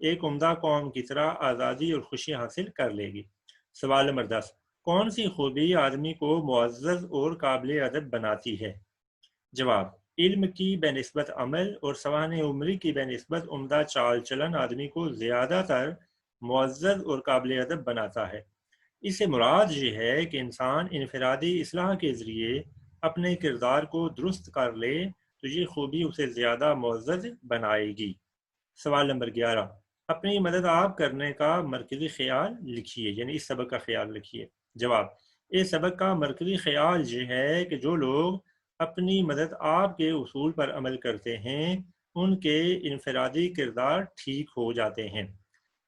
ایک عمدہ قوم کی طرح آزادی اور خوشی حاصل کر لے گی۔ سوال نمبر 10، کون سی خوبی آدمی کو معزز اور قابل ادب بناتی ہے؟ جواب، علم کی بہ نسبت عمل اور سوانح عمری کی بہ نسبت عمدہ چال چلن آدمی کو زیادہ تر معزز اور قابل ادب بناتا ہے۔ اس سے مراد یہ ہے کہ انسان انفرادی اصلاح کے ذریعے اپنے کردار کو درست کر لے تو یہ خوبی اسے زیادہ معزز بنائے گی۔ سوال نمبر 11، اپنی مدد آپ کرنے کا مرکزی خیال لکھیے، یعنی اس سبق کا خیال لکھیے۔ جواب، اس سبق کا مرکزی خیال یہ ہے کہ جو لوگ اپنی مدد آپ کے اصول پر عمل کرتے ہیں ان کے انفرادی کردار ٹھیک ہو جاتے ہیں۔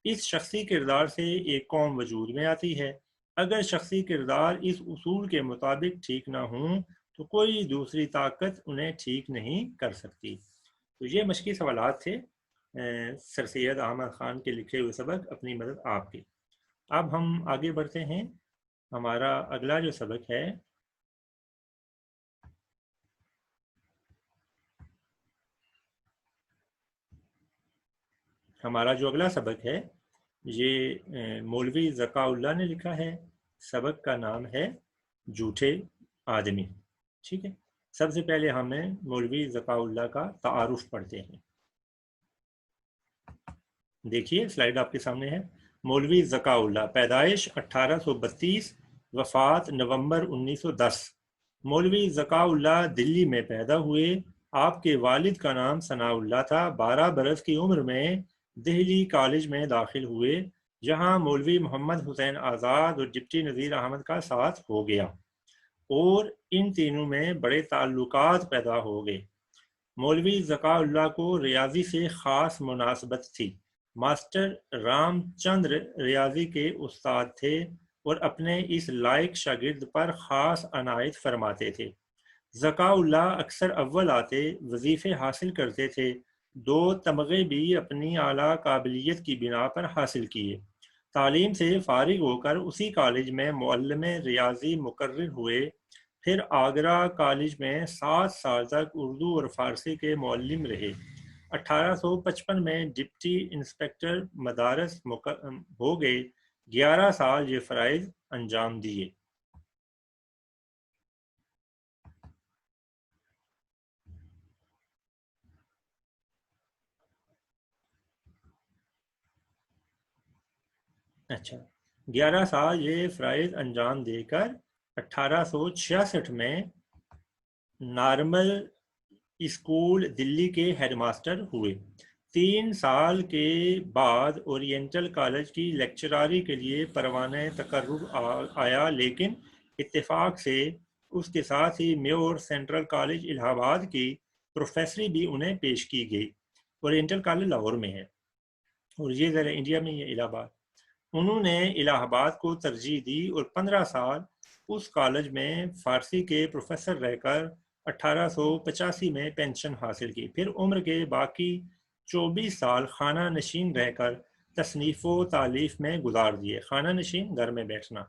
اس شخصی کردار سے ایک قوم وجود میں آتی ہے۔ اگر شخصی کردار اس اصول کے مطابق ٹھیک نہ ہوں تو کوئی دوسری طاقت انہیں ٹھیک نہیں کر سکتی۔ تو یہ مشقی سوالات تھے سر سید احمد خان کے لکھے ہوئے سبق اپنی مدد آپ کے۔ اب ہم آگے بڑھتے ہیں۔ ہمارا اگلا جو سبق ہے یہ مولوی ذکا اللہ نے لکھا ہے۔ سبق کا نام ہے جھوٹے آدمی۔ ٹھیک ہے، سب سے پہلے ہمیں مولوی ذکا اللہ کا تعارف پڑھتے ہیں۔ دیکھیے سلائیڈ آپ کے سامنے ہے۔ مولوی ذکا اللہ، پیدائش 1832، وفات نومبر 1910۔ مولوی ذکا اللہ دلی میں پیدا ہوئے۔ آپ کے والد کا نام ثناء اللہ تھا۔ 12 برس کی عمر میں دہلی کالج میں داخل ہوئے، جہاں مولوی محمد حسین آزاد اور ڈپٹی نذیر احمد کا ساتھ ہو گیا اور ان تینوں میں بڑے تعلقات پیدا ہو گئے۔ مولوی ذکا اللہ کو ریاضی سے خاص مناسبت تھی۔ ماسٹر رام چندر ریاضی کے استاد تھے اور اپنے اس لائق شاگرد پر خاص عنایت فرماتے تھے۔ ذکا اللہ اکثر اول آتے، وظیفے حاصل کرتے تھے۔ 2 تمغے بھی اپنی اعلیٰ قابلیت کی بنا پر حاصل کیے۔ تعلیم سے فارغ ہو کر اسی کالج میں معلم ریاضی مقرر ہوئے۔ پھر آگرہ کالج میں 7 سال تک اردو اور فارسی کے معلم رہے۔ 1855 میں ڈپٹی انسپکٹر مدارس ہو گئے۔ 11 سال یہ فرائض انجام دیے۔ اچھا، 11 سال یہ فرائض انجام دے کر 1866 میں نارمل اسکول دلی کے ہیڈ ماسٹر ہوئے۔ 3 سال کے بعد اورینٹل کالج کی لیکچراری کے لیے پروانہ تقرر آیا، لیکن اتفاق سے اس کے ساتھ ہی میور سینٹرل کالج الہ آباد کی پروفیسری بھی انہیں پیش کی گئی۔ اورینٹل کالج لاہور میں ہے اور یہ ذرا انڈیا میں ہی ہے، الہ آباد۔ انہوں نے الہ آباد کو ترجیح دی اور 15 سال اس کالج میں فارسی کے پروفیسر رہ کر 1885 میں پینشن حاصل کی۔ پھر عمر کے باقی 24 سال خانہ نشین رہ کر تصنیف و تالیف میں گزار دیے۔ خانہ نشین، گھر میں بیٹھنا۔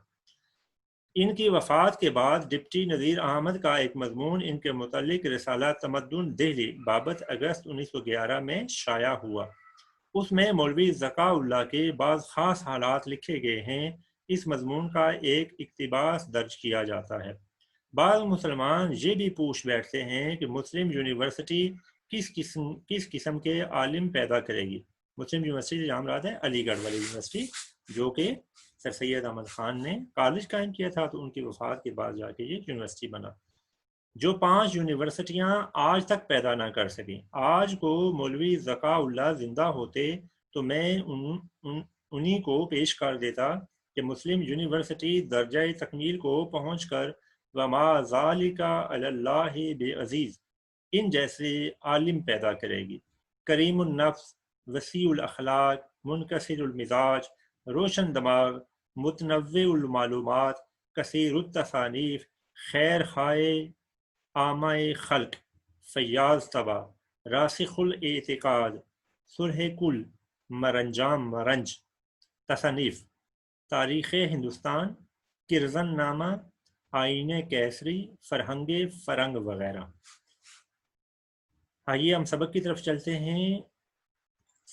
ان کی وفات کے بعد ڈپٹی نذیر احمد کا ایک مضمون ان کے متعلق رسالہ تمدن دہلی بابت اگست 1911 میں شائع ہوا۔ اس میں مولوی ذکا اللہ کے بعض خاص حالات لکھے گئے ہیں۔ اس مضمون کا ایک اقتباس درج کیا جاتا ہے۔ بعض مسلمان یہ بھی پوچھ بیٹھتے ہیں کہ مسلم یونیورسٹی کس قسم کے عالم پیدا کرے گی۔ مسلم یونیورسٹی جہاں مراد ہے علی گڑھ والی یونیورسٹی، جو کہ سر سید احمد خان نے کالج قائم کیا تھا، تو ان کی وفات کے بعد جا کے یہ یونیورسٹی بنا، جو 5 یونیورسٹیاں آج تک پیدا نہ کر سکیں۔ آج کو مولوی ذکا اللہ زندہ ہوتے تو میں انہی کو پیش کر دیتا کہ مسلم یونیورسٹی درجہ تکمیل کو پہنچ کر وما ذالک علی اللہ بعزیز ان جیسے عالم پیدا کرے گی۔ کریم النفس، وسیع الاخلاق، منکسر المزاج، روشن دماغ، متنوع المعلومات، کثیر التصانیف، خیر خواہ عامہ خلق، فیاض طبع، راسخ الاعتقاد، سرح کل، مرنجام مرنج، تصنیف، تاریخ ہندوستان، کرزن نامہ، آئین کیسری، فرہنگ فرنگ وغیرہ۔ آئیے ہم سبق کی طرف چلتے ہیں۔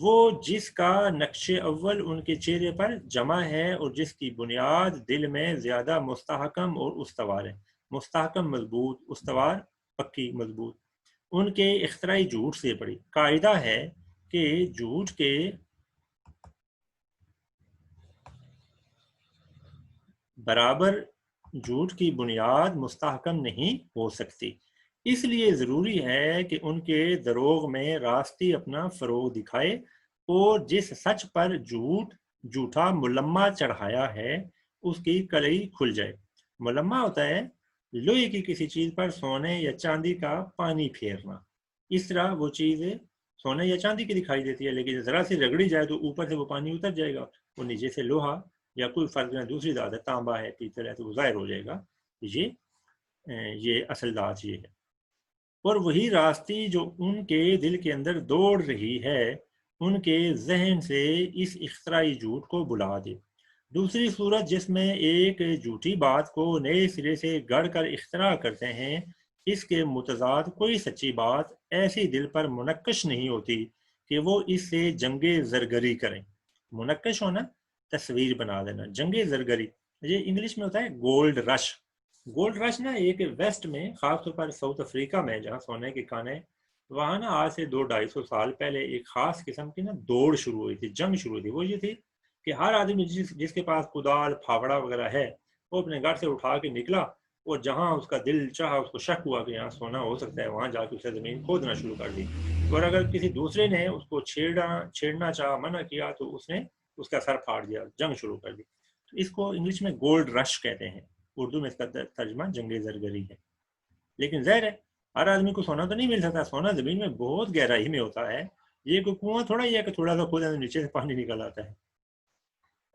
وہ جس کا نقش اول ان کے چہرے پر جمع ہے اور جس کی بنیاد دل میں زیادہ مستحکم اور استوار ہے. مستحکم مضبوط، استوار پکی مضبوط. ان کے اختراعی جھوٹ سے پڑی. قاعدہ ہے کہ جھوٹ کے برابر جھوٹ کی بنیاد مستحکم نہیں ہو سکتی. اس لیے ضروری ہے کہ ان کے دروغ میں راستی اپنا فروغ دکھائے اور جس سچ پر جھوٹا ملمہ چڑھایا ہے اس کی کلئی کھل جائے. ملمہ ہوتا ہے لوہے کی کسی چیز پر سونے یا چاندی کا پانی پھیرنا. اس طرح وہ چیز سونے یا چاندی کی دکھائی دیتی ہے، لیکن ذرا سی رگڑی جائے تو اوپر سے وہ پانی اتر جائے گا، وہ نیچے سے لوہا یا کوئی فرق نہ دوسری دھات ہے، تانبا ہے، پیتل ہے، تو وہ ظاہر ہو جائے گا یہ اصل دھات یہ ہے. اور وہی راستی جو ان کے دل کے اندر دوڑ رہی ہے ان کے ذہن سے اس اختراعی جھوٹ کو بلا دے. دوسری صورت جس میں ایک جھوٹی بات کو نئے سرے سے گڑھ کر اختراع کرتے ہیں، اس کے متضاد کوئی سچی بات ایسی دل پر منقش نہیں ہوتی کہ وہ اس سے جنگ زرگری کریں. منقش ہونا، تصویر بنا دینا. جنگ زرگری یہ انگلش میں ہوتا ہے گولڈ رش. گولڈ رش نا ایک ویسٹ میں، خاص طور پر ساؤتھ افریقہ میں جہاں سونے کے کانے، وہاں نا آج سے 200-250 سال پہلے ایک خاص قسم کی نا دوڑ شروع ہوئی تھی، جنگ شروع ہوئی تھی. وہ یہ تھی کہ ہر آدمی جس کے پاس کدال پھاوڑا وغیرہ ہے وہ اپنے گھر سے اٹھا کے نکلا اور جہاں اس کا دل چاہا، اس کو شک ہوا کہ یہاں سونا ہو سکتا ہے، وہاں جا کے اسے زمین کھودنا شروع کر دی. اور اگر کسی دوسرے نے اس کو چھیڑنا چاہا، منع کیا، تو اس نے اس کا سر پھاڑ دیا، جنگ شروع کر دی. تو اس کو انگلش میں گولڈ رش کہتے ہیں، اردو میں اس کا ترجمہ جنگ زرگری ہے. لیکن ظاہر ہے ہر آدمی کو سونا تو نہیں مل سکتا. سونا زمین میں بہت گہرائی میں ہوتا ہے. یہ کوئی کنواں تھوڑا ہی ہے کہ تھوڑا سا کھودا نیچے سے پانی نکل آتا ہے.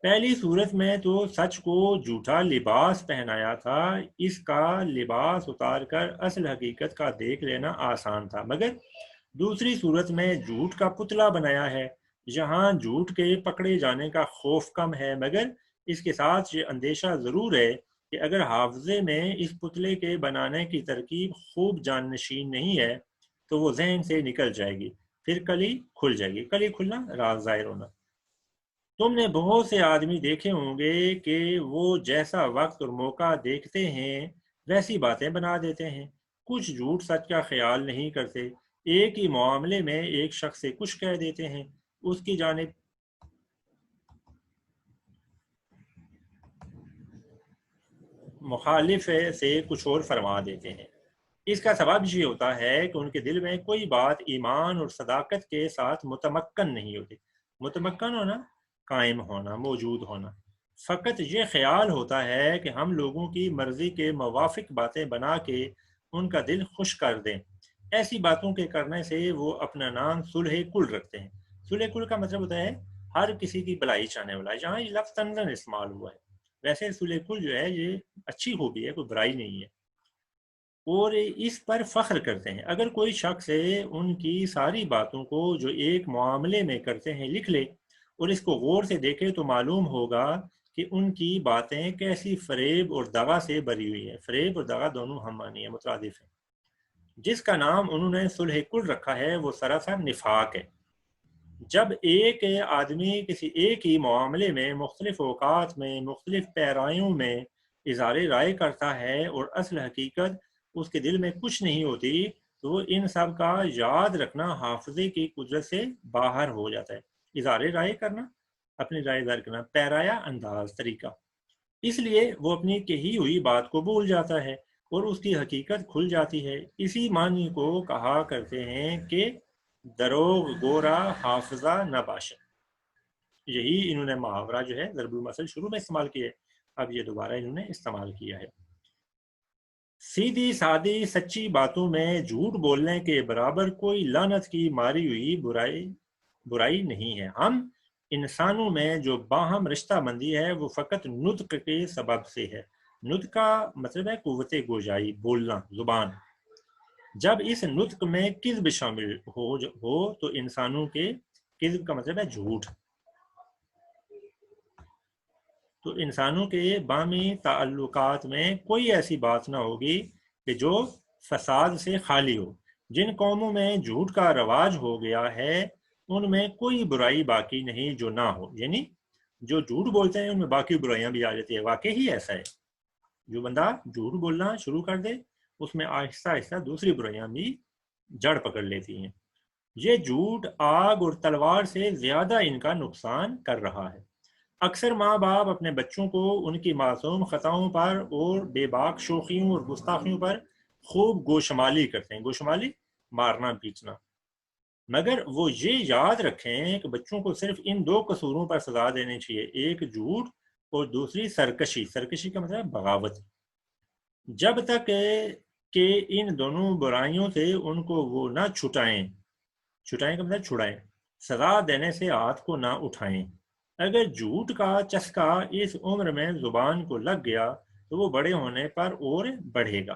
پہلی صورت میں تو سچ کو جھوٹا لباس پہنایا تھا، اس کا لباس اتار کر اصل حقیقت کا دیکھ لینا آسان تھا. مگر دوسری صورت میں جھوٹ کا پتلا بنایا ہے. یہاں جھوٹ کے پکڑے جانے کا خوف کم ہے، مگر اس کے ساتھ یہ اندیشہ ضرور ہے کہ اگر حافظے میں اس پتلے کے بنانے کی ترکیب خوب جانشین نہیں ہے تو وہ ذہن سے نکل جائے گی، پھر کلی کھل جائے گی. کلی کھلنا، راز ظاہر ہونا. تم نے بہت سے آدمی دیکھے ہوں گے کہ وہ جیسا وقت اور موقع دیکھتے ہیں ویسی باتیں بنا دیتے ہیں. کچھ جھوٹ سچ کا خیال نہیں کرتے. ایک ہی معاملے میں ایک شخص سے کچھ کہہ دیتے ہیں، اس کی جانب مخالف سے کچھ اور فرما دیتے ہیں. اس کا سبب یہ ہوتا ہے کہ ان کے دل میں کوئی بات ایمان اور صداقت کے ساتھ متمکن نہیں ہوتی. متمکن ہونا، قائم ہونا، موجود ہونا. فقط یہ خیال ہوتا ہے کہ ہم لوگوں کی مرضی کے موافق باتیں بنا کے ان کا دل خوش کر دیں. ایسی باتوں کے کرنے سے وہ اپنا نام صلح کل رکھتے ہیں. صلح کل کا مطلب ہوتا ہے ہر کسی کی بلائی چاہنے والا. یہاں یہ لفظ طنزاً استعمال ہوا ہے. ویسے صلح کل جو ہے یہ اچھی خوبی ہے، کوئی برائی نہیں ہے، اور اس پر فخر کرتے ہیں. اگر کوئی شخص ان کی ساری باتوں کو جو ایک معاملے میں کرتے ہیں لکھ لے اور اس کو غور سے دیکھے تو معلوم ہوگا کہ ان کی باتیں کیسی فریب اور دغا سے بری ہوئی ہے. فریب اور دغا دونوں ہم معنی ہیں، مترادف ہیں. جس کا نام انہوں نے صلح کل رکھا ہے وہ سراسر نفاق ہے. جب ایک آدمی کسی ایک ہی معاملے میں مختلف اوقات میں مختلف پیرایوں میں اظہار رائے کرتا ہے اور اصل حقیقت اس کے دل میں کچھ نہیں ہوتی تو وہ ان سب کا یاد رکھنا حافظے کی قدرت سے باہر ہو جاتا ہے. اظہار رائے کرنا، اپنی رائے ظاہر کرنا، پیرایا انداز، طریقہ. اس لیے وہ اپنی کہی ہوئی بات کو بھول جاتا ہے اور اس کی حقیقت کھل جاتی ہے. اسی معنی کو کہا کرتے ہیں کہ دروغ گورا حافظہ نہ باشد. یہی انہوں نے محاورہ جو ہے ضرب المثل شروع میں استعمال کیا ہے، اب یہ دوبارہ انہوں نے استعمال کیا ہے. سیدھی سادی سچی باتوں میں جھوٹ بولنے کے برابر کوئی لعنت کی ماری ہوئی برائی نہیں ہے. ہم انسانوں میں جو باہم رشتہ بندی ہے وہ فقط نطق کے سبب سے ہے. نطق کا مطلب ہے قوت گویائی، بولنا، زبان. جب اس نطق میں کذب شامل ہو تو انسانوں کے، کذب کا مطلب ہے جھوٹ، تو انسانوں کے باہمی تعلقات میں کوئی ایسی بات نہ ہوگی کہ جو فساد سے خالی ہو. جن قوموں میں جھوٹ کا رواج ہو گیا ہے ان میں کوئی برائی باقی نہیں جو نہ ہو، یعنی جو جھوٹ بولتے ہیں ان میں باقی برائیاں بھی آ جاتی ہے۔ واقعی ہی ایسا ہے، جو بندہ جھوٹ بولنا شروع کر دے اس میں آہستہ آہستہ دوسری برائیاں بھی جڑ پکڑ لیتی ہیں۔ یہ جھوٹ آگ اور تلوار سے زیادہ ان کا نقصان کر رہا ہے۔ اکثر ماں باپ اپنے بچوں کو ان کی معصوم خطاؤں پر اور بے باک شوخیوں اور گستاخیوں پر خوب گوشمالی کرتے ہیں۔ گوشمالی مارنا پیٹنا، مگر وہ یہ یاد رکھیں کہ بچوں کو صرف ان دو قصوروں پر سزا دینی چاہیے، ایک جھوٹ اور دوسری سرکشی۔ سرکشی کا مطلب بغاوت۔ جب تک کہ ان دونوں برائیوں سے ان کو وہ نہ چھٹائیں، چھٹائیں کا مطلب چھڑائیں، سزا دینے سے ہاتھ کو نہ اٹھائیں۔ اگر جھوٹ کا چسکا اس عمر میں زبان کو لگ گیا تو وہ بڑے ہونے پر اور بڑھے گا۔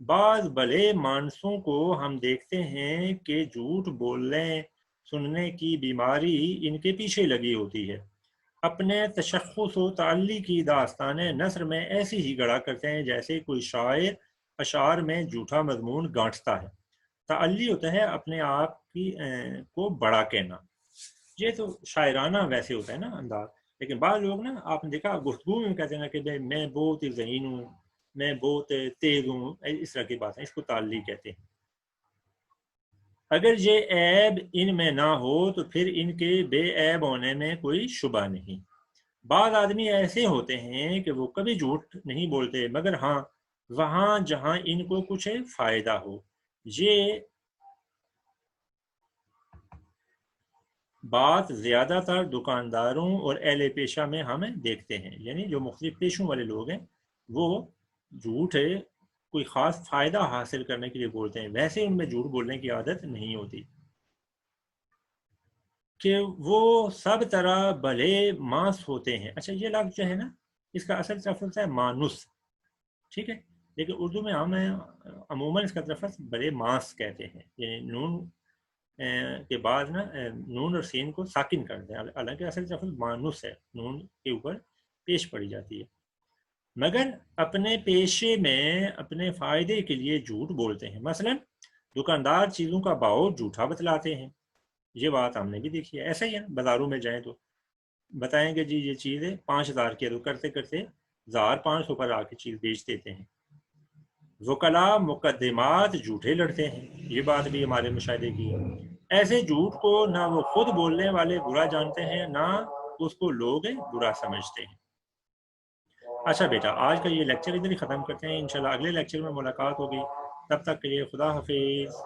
بعض بھلے مانسوں کو ہم دیکھتے ہیں کہ جھوٹ بولنے سننے کی بیماری ان کے پیچھے لگی ہوتی ہے۔ اپنے تشخص و تعلی کی داستان نثر میں ایسی ہی گڑا کرتے ہیں جیسے کوئی شاعر اشعار میں جھوٹا مضمون گانٹتا ہے۔ تعلی ہوتا ہے اپنے آپ کی کو بڑا کہنا، یہ تو شاعرانہ ویسے ہوتا ہے نا انداز، لیکن بعض لوگ نا آپ نے دیکھا گفتگو میں کہتے ہیں نا کہ میں بہت ہی ذہین ہوں، میں بہت تیز ہوں، اس طرح کی بات ہے، اس کو تعلی کہتے ہیں۔ اگر یہ عیب ان میں نہ ہو تو پھر ان کے بے عیب ہونے میں کوئی شبہ نہیں۔ بعض آدمی ایسے ہوتے ہیں کہ وہ کبھی جھوٹ نہیں بولتے، مگر ہاں وہاں جہاں ان کو کچھ فائدہ ہو۔ یہ بات زیادہ تر دکانداروں اور اہل پیشہ میں ہم دیکھتے ہیں، یعنی جو مختلف پیشوں والے لوگ ہیں وہ جھوٹ ہے کوئی خاص فائدہ حاصل کرنے کے لیے بولتے ہیں، ویسے ان میں جھوٹ بولنے کی عادت نہیں ہوتی۔ کہ وہ سب طرح بھلے ماس ہوتے ہیں۔ اچھا یہ لفظ جو ہے نا اس کا اصل لفظ ہے مانوس، ٹھیک ہے، لیکن اردو میں ہم عموماً اس کا لفظ بھلے ماس کہتے ہیں، یعنی نون کے بعد نا نون اور سین کو ساکن کر دیں، حالانکہ اصل لفظ مانوس ہے، نون کے اوپر پیش پڑی جاتی ہے۔ مگر اپنے پیشے میں اپنے فائدے کے لیے جھوٹ بولتے ہیں، مثلا دکاندار چیزوں کا بھاؤ جھوٹا بتلاتے ہیں، یہ بات ہم نے بھی دیکھی ہے۔ ایسا ہی ہے نا، بازاروں میں جائیں تو بتائیں گے جی یہ چیز ہے 5,000 کی ہے، تو کرتے کرتے 1,500 پر آ کے چیز بیچ دیتے ہیں۔ وکلا مقدمات جھوٹے لڑتے ہیں، یہ بات بھی ہمارے مشاہدے کی ہے۔ ایسے جھوٹ کو نہ وہ خود بولنے والے برا جانتے ہیں نہ اس کو لوگ برا سمجھتے ہیں۔ اچھا بیٹا آج کا یہ لیکچر ادھر ہی ختم کرتے ہیں، انشاءاللہ اگلے لیکچر میں ملاقات ہوگی، تب تک کے لیے خدا حافظ۔